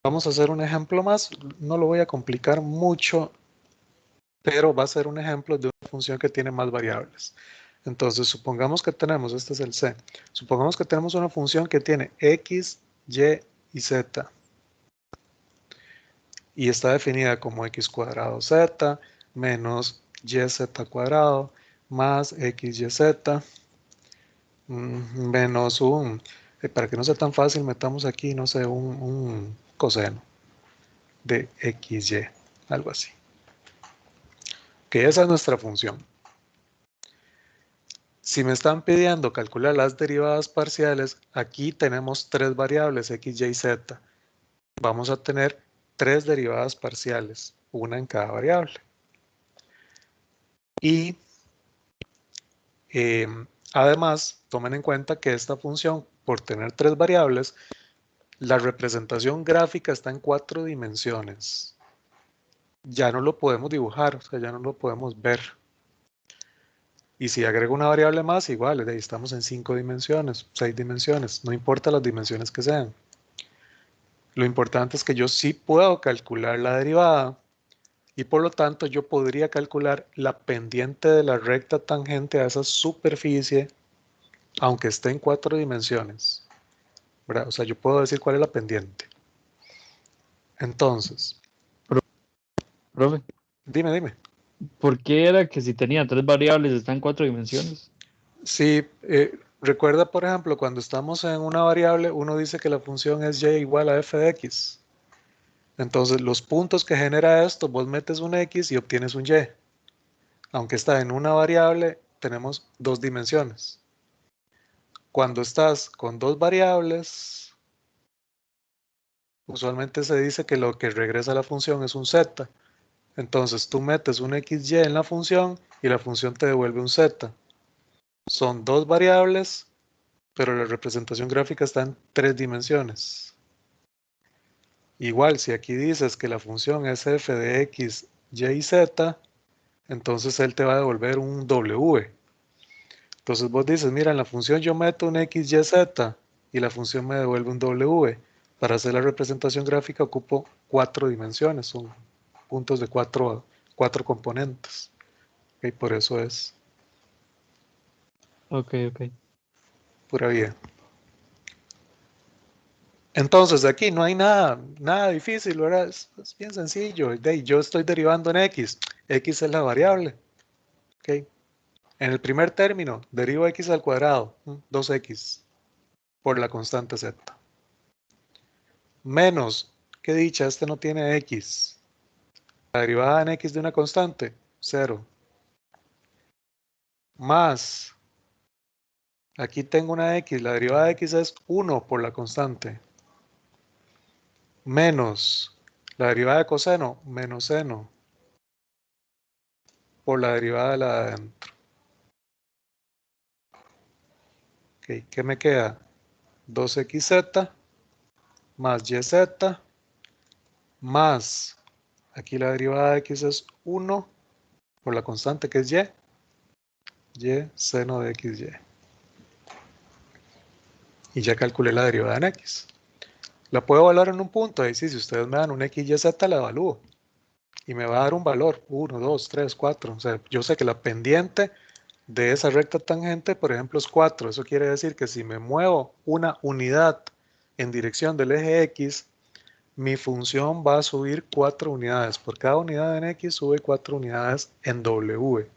Vamos a hacer un ejemplo más, no lo voy a complicar mucho, pero va a ser un ejemplo de una función que tiene más variables. Entonces, supongamos que tenemos, este es el C, supongamos que tenemos una función que tiene x, y y z, y está definida como x cuadrado z menos yz cuadrado más xyz menos para que no sea tan fácil, metamos aquí, no sé, un coseno de xy, algo así. Que esa es nuestra función. Si me están pidiendo calcular las derivadas parciales, aquí tenemos tres variables, x, y, z. Vamos a tener tres derivadas parciales, una en cada variable. Y además, tomen en cuenta que esta función, por tener tres variables, la representación gráfica está en 4 dimensiones. Ya no lo podemos dibujar, o sea, ya no lo podemos ver. Y si agrego una variable más, igual, ahí estamos en 5 dimensiones, 6 dimensiones, no importa las dimensiones que sean. Lo importante es que yo sí puedo calcular la derivada y por lo tanto yo podría calcular la pendiente de la recta tangente a esa superficie, aunque esté en 4 dimensiones, ¿verdad? O sea, yo puedo decir cuál es la pendiente. Entonces, Profe, dime. ¿por qué era que si tenía tres variables está en cuatro dimensiones? Si recuerda, por ejemplo, cuando estamos en una variable, uno dice que la función es y igual a f de x. Entonces, los puntos que genera esto, vos metes un x y obtienes un y. Aunque está en una variable, tenemos dos dimensiones. Cuando estás con dos variables, usualmente se dice que lo que regresa a la función es un z. Entonces, tú metes un xy en la función y la función te devuelve un z. Son dos variables, pero la representación gráfica está en tres dimensiones. Igual, si aquí dices que la función es f de x, y y z, entonces él te va a devolver un w. Entonces vos dices, mira, en la función yo meto un x, y, z y la función me devuelve un w. Para hacer la representación gráfica ocupo 4 dimensiones, son puntos de cuatro componentes. Y por eso es Ok. pura vida. Entonces aquí no hay nada difícil, ¿verdad? Es bien sencillo. Yo estoy derivando en x. X es la variable. ¿Ok? En el primer término, derivo x al cuadrado, 2x, por la constante z. Menos, qué dicha, este no tiene x. La derivada en x de una constante, 0. Más, aquí tengo una x, la derivada de x es 1 por la constante. Menos, la derivada de coseno, menos seno, por la derivada de la de adentro. Okay, ¿qué me queda? 2xz más yz más, aquí la derivada de x es 1 por la constante que es y seno de xy. Y ya calculé la derivada en x. La puedo evaluar en un punto, ahí sí, si ustedes me dan un x, y, z, la evalúo. Y me va a dar un valor, 1, 2, 3, 4. O sea, yo sé que la pendiente de esa recta tangente, por ejemplo, es 4. Eso quiere decir que si me muevo una unidad en dirección del eje x, mi función va a subir 4 unidades. Por cada unidad en x sube 4 unidades en w.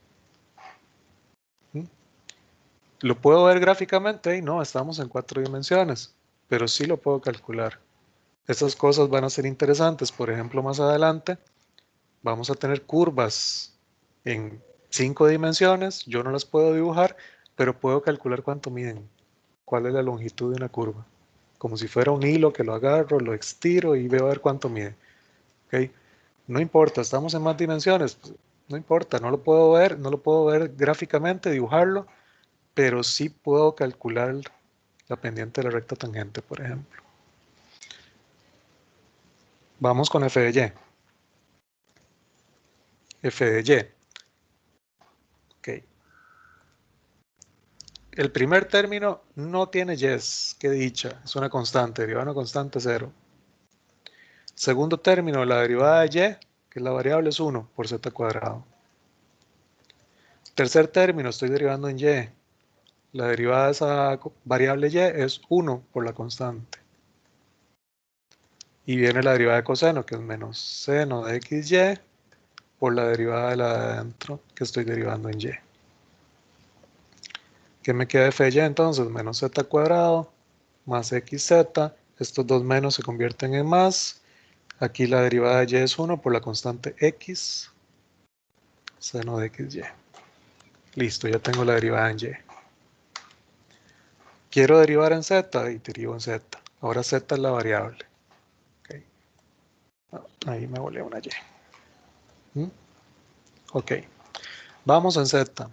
¿Lo puedo ver gráficamente? No, estamos en 4 dimensiones, pero sí lo puedo calcular. Estas cosas van a ser interesantes. Por ejemplo, más adelante vamos a tener curvas en 5 dimensiones. Yo no las puedo dibujar, pero puedo calcular cuánto miden, cuál es la longitud de una curva. Como si fuera un hilo que lo agarro, lo estiro y veo a ver cuánto mide. ¿Okay? No importa, estamos en más dimensiones. No importa, no lo puedo ver, no lo puedo ver gráficamente, dibujarlo, pero sí puedo calcular la pendiente de la recta tangente, por ejemplo. Vamos con f de y. F de y. Ok. El primer término no tiene yes, qué dicha, es una constante, derivada de una constante 0. Segundo término, la derivada de y, que es la variable, es 1 por z cuadrado. Tercer término, estoy derivando en y. La derivada de esa variable y es 1 por la constante. Y viene la derivada de coseno, que es menos seno de xy por la derivada de la de adentro, que estoy derivando en y. ¿Qué me queda de f y entonces? Menos z cuadrado más xz. Estos dos menos se convierten en más. Aquí la derivada de y es 1 por la constante x, seno de xy. Listo, ya tengo la derivada en y. Quiero derivar en z y derivo en z. Ahora z es la variable. Okay. Ahí me volé una y. Ok, vamos en z.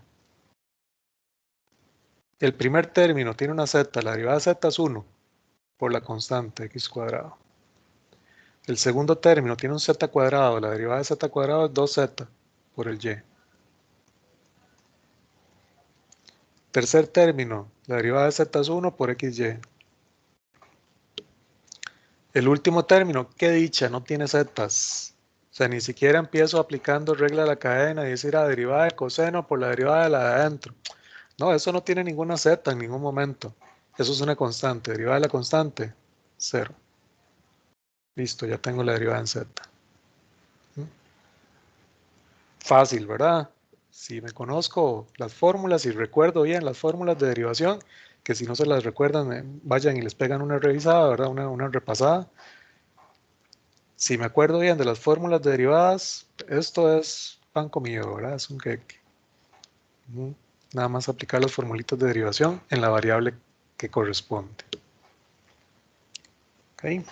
El primer término tiene una z, la derivada de z es 1 por la constante x cuadrado. El segundo término tiene un z cuadrado, la derivada de z cuadrado es 2z por el y. Tercer término, la derivada de z es 1 por xy. El último término, qué dicha, no tiene zetas. O sea, ni siquiera empiezo aplicando regla de la cadena y decir la derivada de coseno por la derivada de la de adentro. No, eso no tiene ninguna z en ningún momento. Eso es una constante. Derivada de la constante, 0. Listo, ya tengo la derivada en z. Fácil, ¿verdad? Si me conozco las fórmulas y recuerdo bien las fórmulas de derivación, que si no se las recuerdan, vayan y les pegan una revisada, ¿verdad? Una repasada. Si me acuerdo bien de las fórmulas de derivadas, esto es pan comido, ¿verdad? Es un queque. Nada más aplicar las formulitas de derivación en la variable que corresponde. ¿Ok?